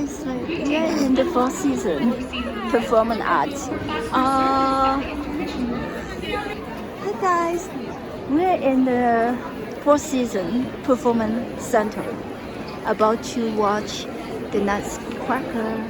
guys, we are in the fourth season performance arts. Hey guys, we're in the fourth season performance center, about to watch the Nutcracker.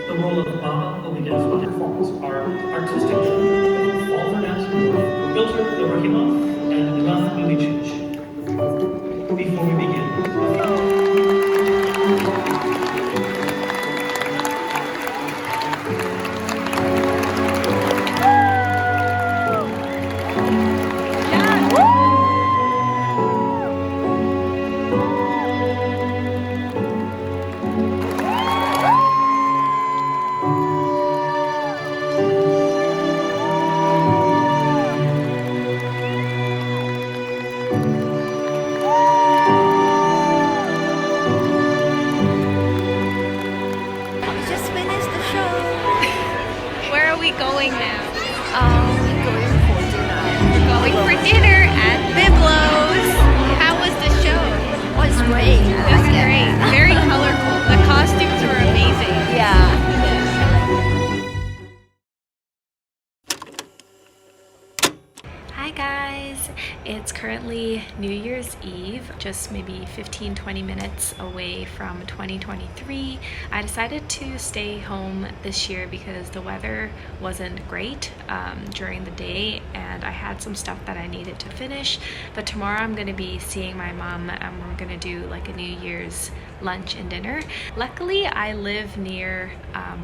The role of Mama will begin with performance. Our artistic troupe of Falls are dancing with Filter, Ibrahima, and Raf Milicic. Before we begin, going now? We're going for dinner at Biblo's. How was the show? Oh, it's great. It was great. Very colorful. The costumes were amazing. Yeah. Hi guys, it's currently New Year's Eve, just maybe 15-20 minutes away from 2023. I decided to stay home this year because the weather wasn't great during the day and I had some stuff that I needed to finish. But tomorrow I'm going to be seeing my mom and we're going to do like a New Year's lunch and dinner. Luckily I live near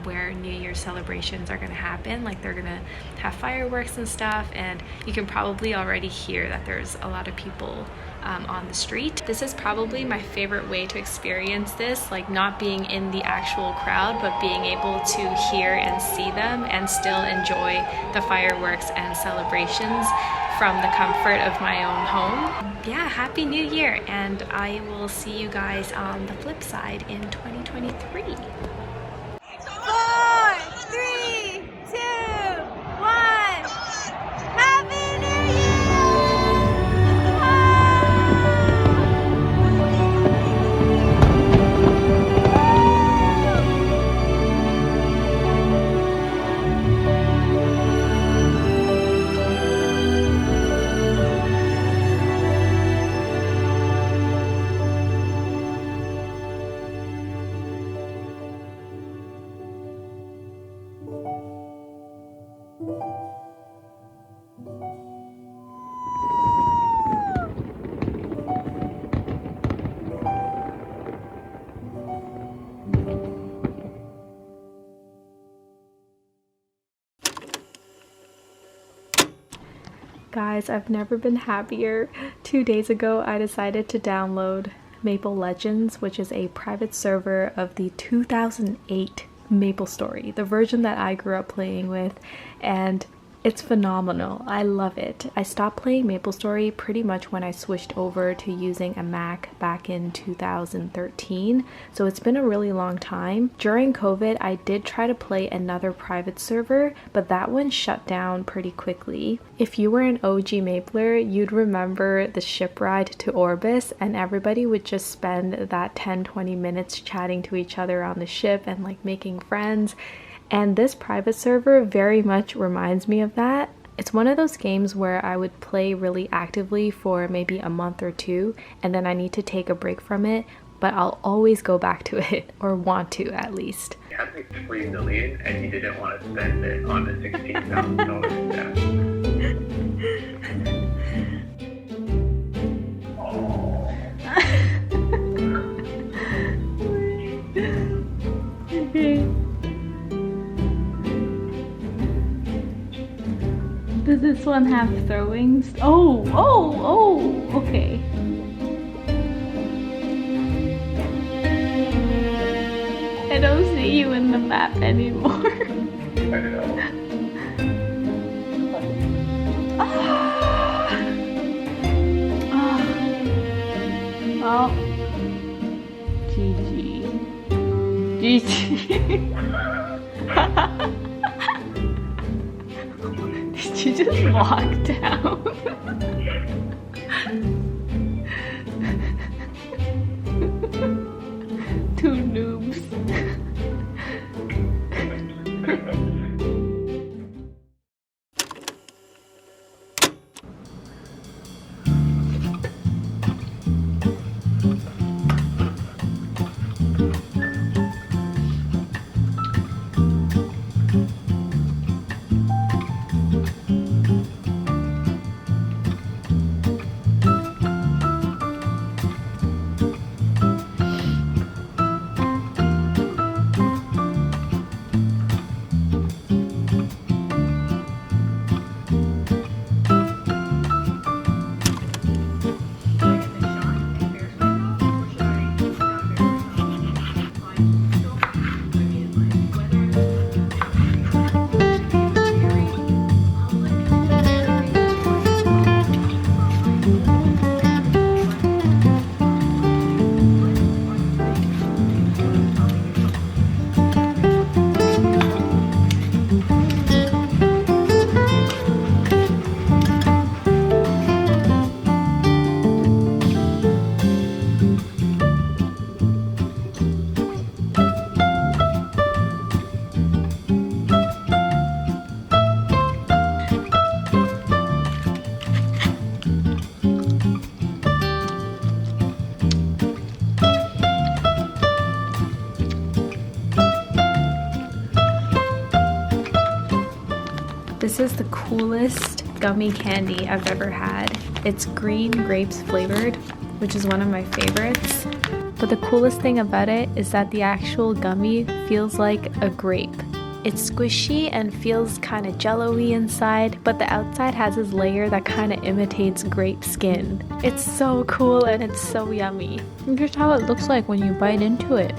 where New Year's celebrations are going to happen. Like they're going to have fireworks and stuff, and you can probably already hear that there's a lot of people on the street. This is probably my favorite way to experience this, like not being in the actual crowd but being able to hear and see them and still enjoy the fireworks and celebrations from the comfort of my own home. Yeah, Happy New Year, and I will see you guys on the flip side in 2023. 4, 3, 2, 1. Happy New Year! Guys, I've never been happier. 2 days ago, I decided to download Maple Legends, which is a private server of the 2008 MapleStory, the version that I grew up playing with, and it's phenomenal. I love it. I stopped playing MapleStory pretty much when I switched over to using a Mac back in 2013, so it's been a really long time. During COVID, I did try to play another private server, but that one shut down pretty quickly. If you were an OG Mapler, you'd remember the ship ride to Orbis, and everybody would just spend that 10-20 minutes chatting to each other on the ship and like making friends. And this private server very much reminds me of that. It's one of those games where I would play really actively for maybe a month or two, and then I need to take a break from it, but I'll always go back to it, or want to at least. You had like 3 million and you didn't want to spend it on a $16,000 debt. Okay. Does this one have throwing? Oh, okay. I don't see you in the map anymore. I know. Well, GG. Did you just walk down? Two noobs. This is the coolest gummy candy I've ever had. It's green grapes flavored, which is one of my favorites. But the coolest thing about it is that the actual gummy feels like a grape. It's squishy and feels kind of jello-y inside, but the outside has this layer that kind of imitates grape skin. It's so cool and it's so yummy. And here's how it looks like when you bite into it.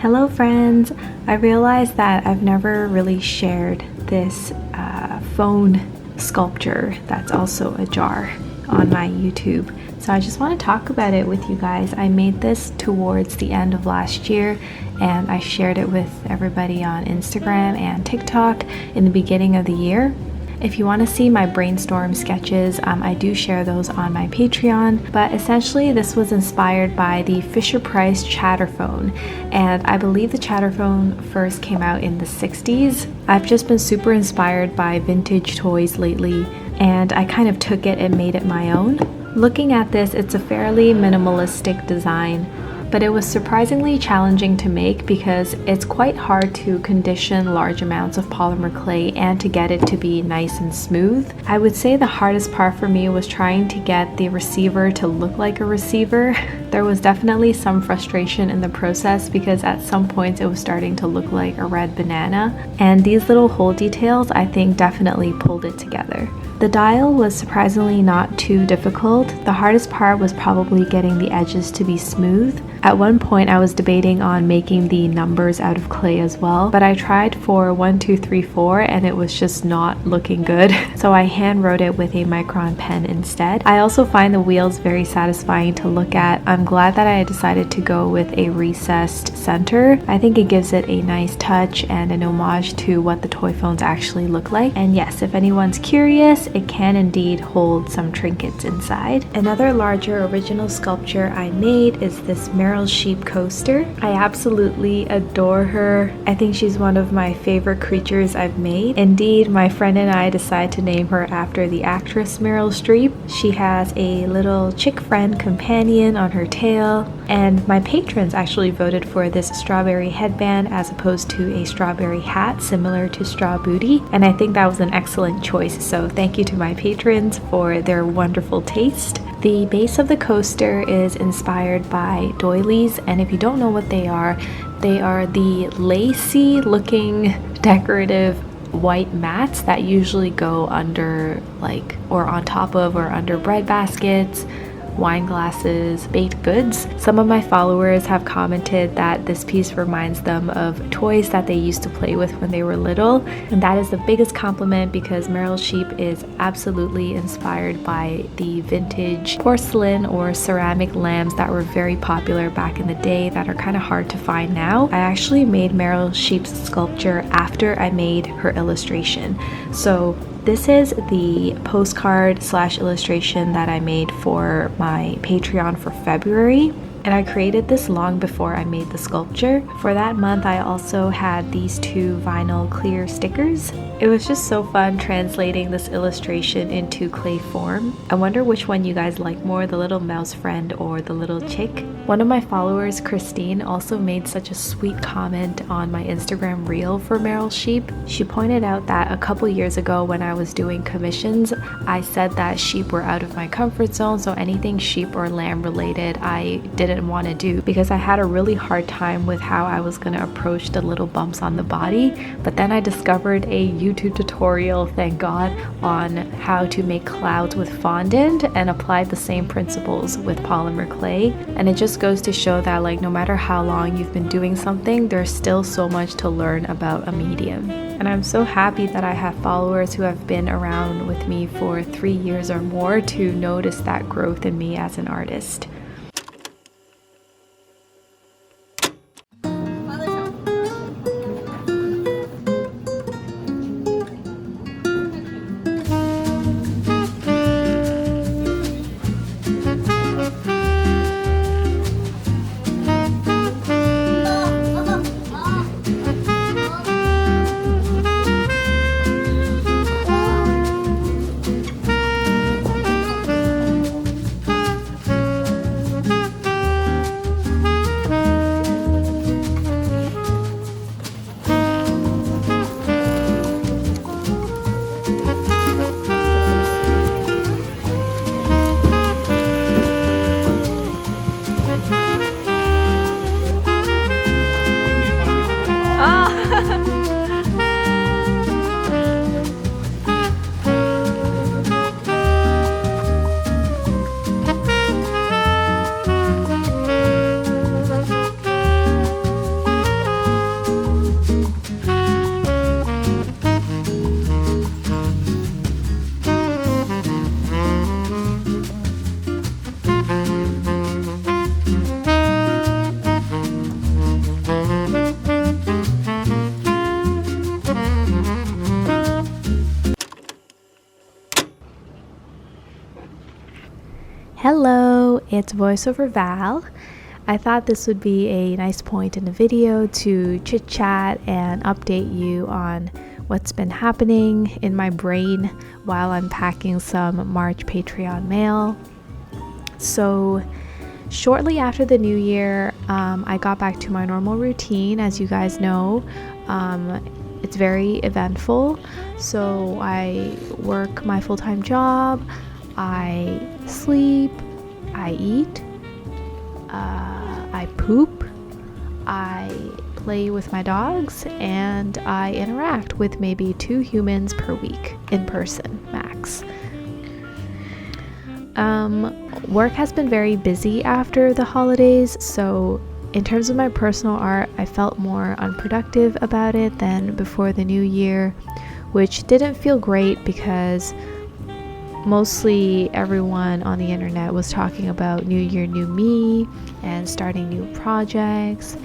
Hello friends! I realized that I've never really shared this phone sculpture that's also a jar on my YouTube. So I just want to talk about it with you guys. I made this towards the end of last year and I shared it with everybody on Instagram and TikTok in the beginning of the year. If you want to see my brainstorm sketches, I do share those on my Patreon, but essentially this was inspired by the Fisher-Price Chatterphone, and I believe the Chatterphone first came out in the 60s. I've just been super inspired by vintage toys lately, and I kind of took it and made it my own. Looking at this, it's a fairly minimalistic design, but it was surprisingly challenging to make because it's quite hard to condition large amounts of polymer clay and to get it to be nice and smooth. I would say the hardest part for me was trying to get the receiver to look like a receiver. There was definitely some frustration in the process because at some points it was starting to look like a red banana, and these little hole details I think definitely pulled it together. The dial was surprisingly not too difficult. The hardest part was probably getting the edges to be smooth. At one point I was debating on making the numbers out of clay as well, but I tried for 1, 2, 3, 4 and it was just not looking good. So I hand wrote it with a micron pen instead. I also find the wheels very satisfying to look at. I'm glad that I decided to go with a recessed center. I think it gives it a nice touch and an homage to what the toy phones actually look like. And yes, if anyone's curious, it can indeed hold some trinkets inside. Another larger original sculpture I made is this Meryl sheep coaster. I absolutely adore her. I think she's one of my favorite creatures I've made. Indeed, my friend and I decided to name her after the actress Meryl Streep. She has a little chick friend companion on her tail, and my patrons actually voted for this strawberry headband as opposed to a strawberry hat similar to Straw Booty, and I think that was an excellent choice, so thank you to my patrons for their wonderful taste. The base of the coaster is inspired by doilies, and if you don't know what they are the lacy looking decorative white mats that usually go under or on top of or under bread baskets, wine glasses, baked goods. Some of my followers have commented that this piece reminds them of toys that they used to play with when they were little, and that is the biggest compliment because Meryl Sheep is absolutely inspired by the vintage porcelain or ceramic lamps that were very popular back in the day that are kind of hard to find now. I actually made Meryl Sheep's sculpture after I made her illustration. So this is the postcard / illustration that I made for my Patreon for February, and I created this long before I made the sculpture. For that month, I also had these 2 vinyl clear stickers. It was just so fun translating this illustration into clay form. I wonder which one you guys like more, the little mouse friend or the little chick. One of my followers, Christine, also made such a sweet comment on my Instagram reel for Meryl Sheep. She pointed out that a couple years ago when I was doing commissions, I said that sheep were out of my comfort zone, so anything sheep or lamb related I didn't didn't want to do because I had a really hard time with how I was going to approach the little bumps on the body. But then I discovered a YouTube tutorial, thank God, on how to make clouds with fondant and applied the same principles with polymer clay. And it just goes to show that like no matter how long you've been doing something, there's still so much to learn about a medium. And I'm so happy that I have followers who have been around with me for 3 years or more to notice that growth in me as an artist. Hello, it's VoiceOver Val. I thought this would be a nice point in the video to chit chat and update you on what's been happening in my brain while unpacking some March Patreon mail. So shortly after the new year, I got back to my normal routine. As you guys know, it's very eventful. So I work my full-time job, I sleep, I eat, I poop, I play with my dogs, and I interact with maybe 2 humans per week in person, max. Work has been very busy after the holidays, so in terms of my personal art, I felt more unproductive about it than before the new year, which didn't feel great because mostly everyone on the internet was talking about new year, new me and starting new projects,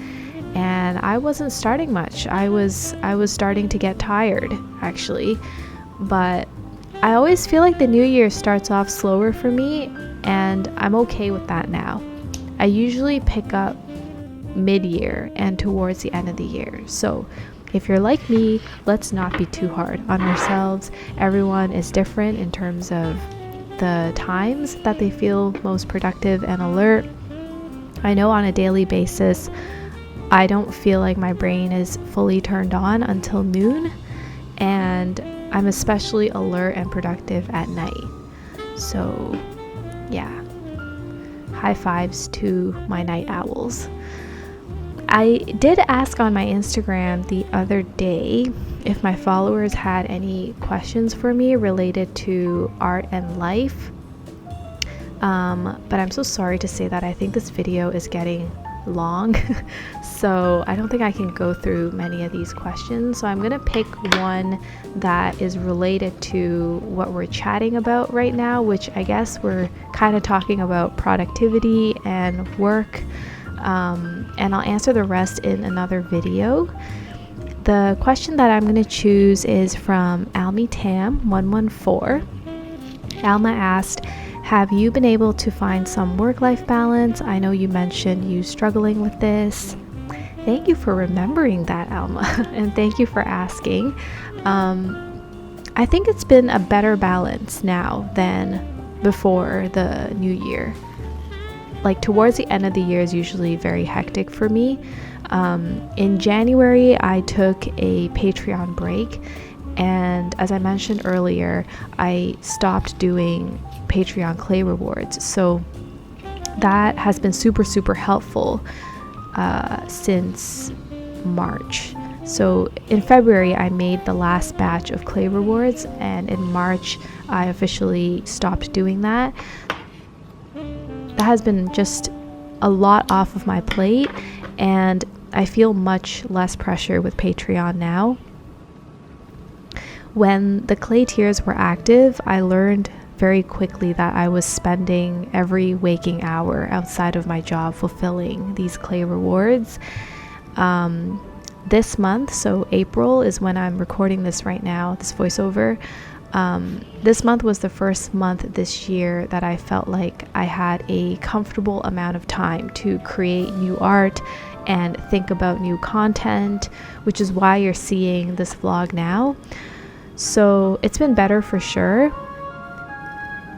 and I wasn't starting much. I was starting to get tired actually, but I always feel like the new year starts off slower for me, and I'm okay with that now. I usually pick up mid-year and towards the end of the year. So if you're like me, let's not be too hard on ourselves. Everyone is different in terms of the times that they feel most productive and alert. I know on a daily basis, I don't feel like my brain is fully turned on until noon, and I'm especially alert and productive at night. So yeah, high fives to my night owls. I did ask on my Instagram the other day if my followers had any questions for me related to art and life. But I'm so sorry to say that I think this video is getting long, so I don't think I can go through many of these questions. So I'm gonna pick one that is related to what we're chatting about right now, which I guess we're kind of talking about productivity and work. And I'll answer the rest in another video. The question that I'm going to choose is from AlmiTam114. Alma asked, have you been able to find some work-life balance? I know you mentioned you struggling with this. Thank you for remembering that, Alma, and thank you for asking. I think it's been a better balance now than before the new year. Like towards the end of the year is usually very hectic for me. In January, I took a Patreon break, and as I mentioned earlier, I stopped doing Patreon clay rewards. So that has been super helpful since March. So in February, I made the last batch of clay rewards, and in March, I officially stopped doing that. That has been just a lot off of my plate, and I feel much less pressure with Patreon now. When the clay tiers were active, I learned very quickly that I was spending every waking hour outside of my job fulfilling these clay rewards. This month, so April is when I'm recording this right now, this voiceover. This month was the first month this year that I felt like I had a comfortable amount of time to create new art and think about new content, which is why you're seeing this vlog now. So it's been better for sure.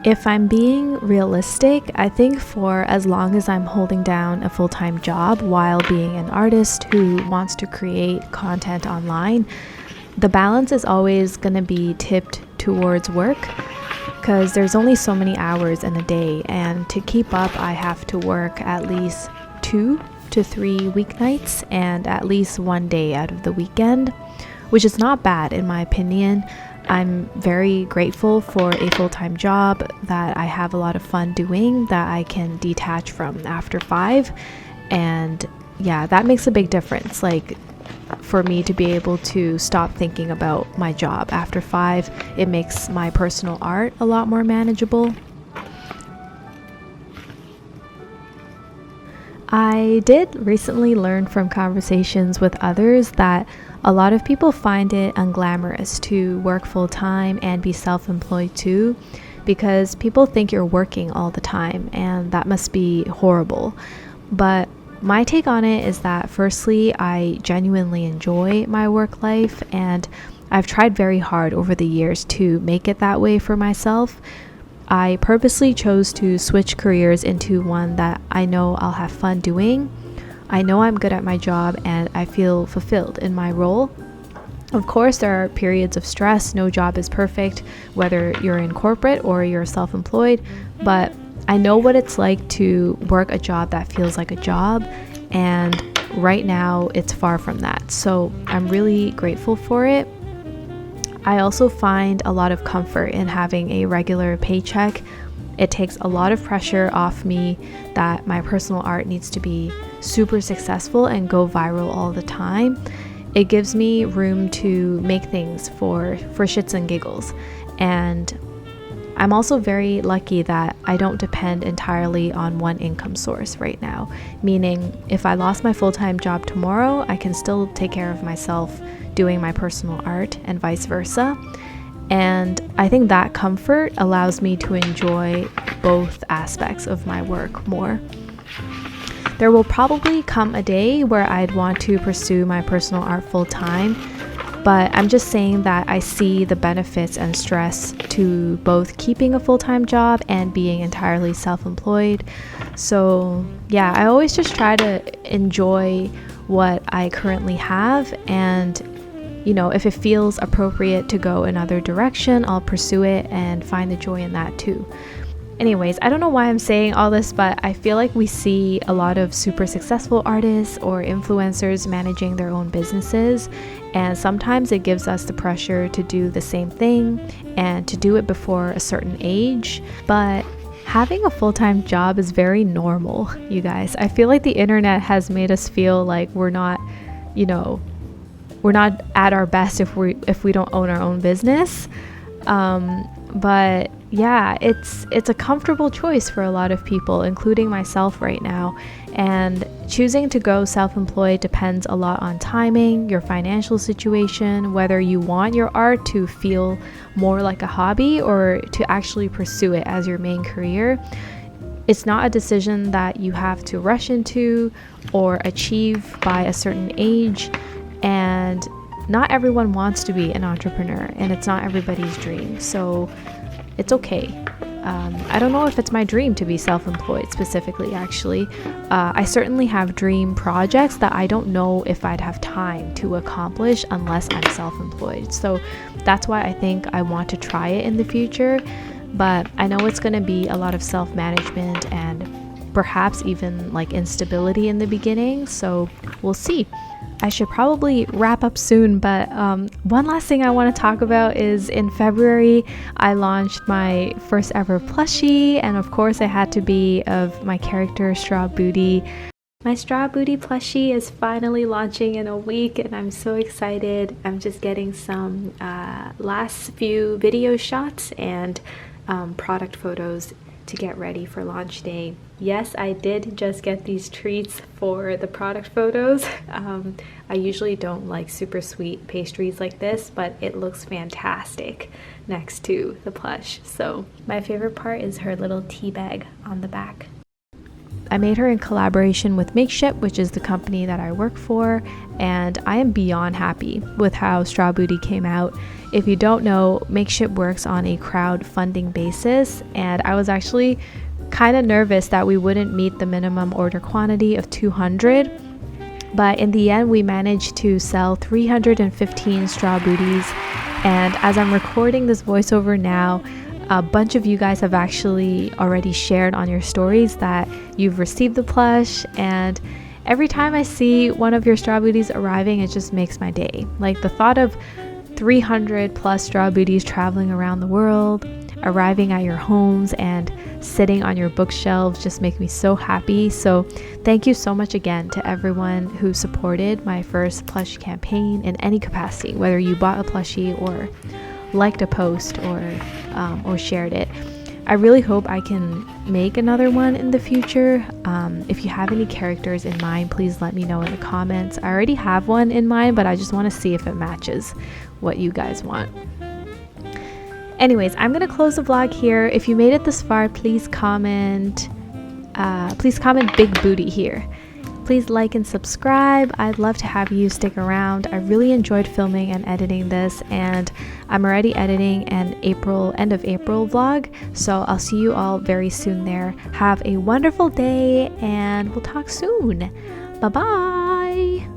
If I'm being realistic, I think for as long as I'm holding down a full-time job while being an artist who wants to create content online, the balance is always going to be tipped towards work, because there's only so many hours in a day, and to keep up I have to work at least 2 to 3 weeknights and at least 1 day out of the weekend, which is not bad in my opinion. I'm very grateful for a full-time job that I have a lot of fun doing, that I can detach from after 5, and yeah, that makes a big difference. Like, for me to be able to stop thinking about my job after 5, it makes my personal art a lot more manageable. I did recently learn from conversations with others that a lot of people find it unglamorous to work full-time and be self-employed too, because people think you're working all the time, and that must be horrible. But my take on it is that firstly, I genuinely enjoy my work life, and I've tried very hard over the years to make it that way for myself. I purposely chose to switch careers into one that I know I'll have fun doing. I know I'm good at my job and I feel fulfilled in my role. Of course, there are periods of stress. No job is perfect, whether you're in corporate or you're self-employed, but I know what it's like to work a job that feels like a job, and right now it's far from that. So I'm really grateful for it. I also find a lot of comfort in having a regular paycheck. It takes a lot of pressure off me that my personal art needs to be super successful and go viral all the time. It gives me room to make things for shits and giggles. And I'm also very lucky that I don't depend entirely on one income source right now, meaning if I lost my full-time job tomorrow, I can still take care of myself doing my personal art and vice versa. And I think that comfort allows me to enjoy both aspects of my work more. There will probably come a day where I'd want to pursue my personal art full time, but I'm just saying that I see the benefits and stress to both keeping a full-time job and being entirely self-employed. So yeah, I always just try to enjoy what I currently have, and you know, if it feels appropriate to go another direction, I'll pursue it and find the joy in that too. Anyways, I don't know why I'm saying all this, but I feel like we see a lot of super successful artists or influencers managing their own businesses, and sometimes it gives us the pressure to do the same thing and to do it before a certain age. But having a full-time job is very normal, you guys. I feel like the internet has made us feel like we're not, you know, we're not at our best if we don't own our own business. But yeah, it's a comfortable choice for a lot of people, including myself right now. And choosing to go self-employed depends a lot on timing, your financial situation, whether you want your art to feel more like a hobby or to actually pursue it as your main career. It's not a decision that you have to rush into or achieve by a certain age. And not everyone wants to be an entrepreneur, and it's not everybody's dream, so it's okay. I don't know if it's my dream to be self-employed specifically, actually. I certainly have dream projects that I don't know if I'd have time to accomplish unless I'm self-employed. So that's why I think I want to try it in the future, but I know it's going to be a lot of self-management and perhaps even like instability in the beginning, so we'll see. I should probably wrap up soon, but one last thing I want to talk about is in February I launched my first ever plushie, and of course it had to be of my character Straw Booty. My Straw Booty plushie is finally launching in a week and I'm so excited. I'm just getting some last few video shots and product photos to get ready for launch day. Yes, I did just get these treats for the product photos. I usually don't like super sweet pastries like this, but it looks fantastic next to the plush. So my favorite part is her little tea bag on the back. I made her in collaboration with Makeship, which is the company that I work for, and I am beyond happy with how Straw Booty came out. If you don't know, Makeship works on a crowdfunding basis, and I was actually kind of nervous that we wouldn't meet the minimum order quantity of 200, but in the end we managed to sell 315 Straw Booties, and as I'm recording this voiceover now, a bunch of you guys have actually already shared on your stories that you've received the plush, and every time I see one of your Straw Booties arriving, it just makes my day. Like the thought of 300 plus Straw Booties traveling around the world, arriving at your homes and sitting on your bookshelves just make me so happy. So thank you so much again to everyone who supported my first plush campaign in any capacity, whether you bought a plushie or liked a post or shared it. I really hope I can make another one in the future. If you have any characters in mind, please let me know in the comments. I already have one in mind, but I just want to see if it matches what you guys want. Anyways, I'm gonna close the vlog here. If you made it this far, please comment big booty here. Please like and subscribe. I'd love to have you stick around. I really enjoyed filming and editing this, and I'm already editing an end of April vlog, so I'll see you all very soon there. Have a wonderful day and we'll talk soon. Bye bye.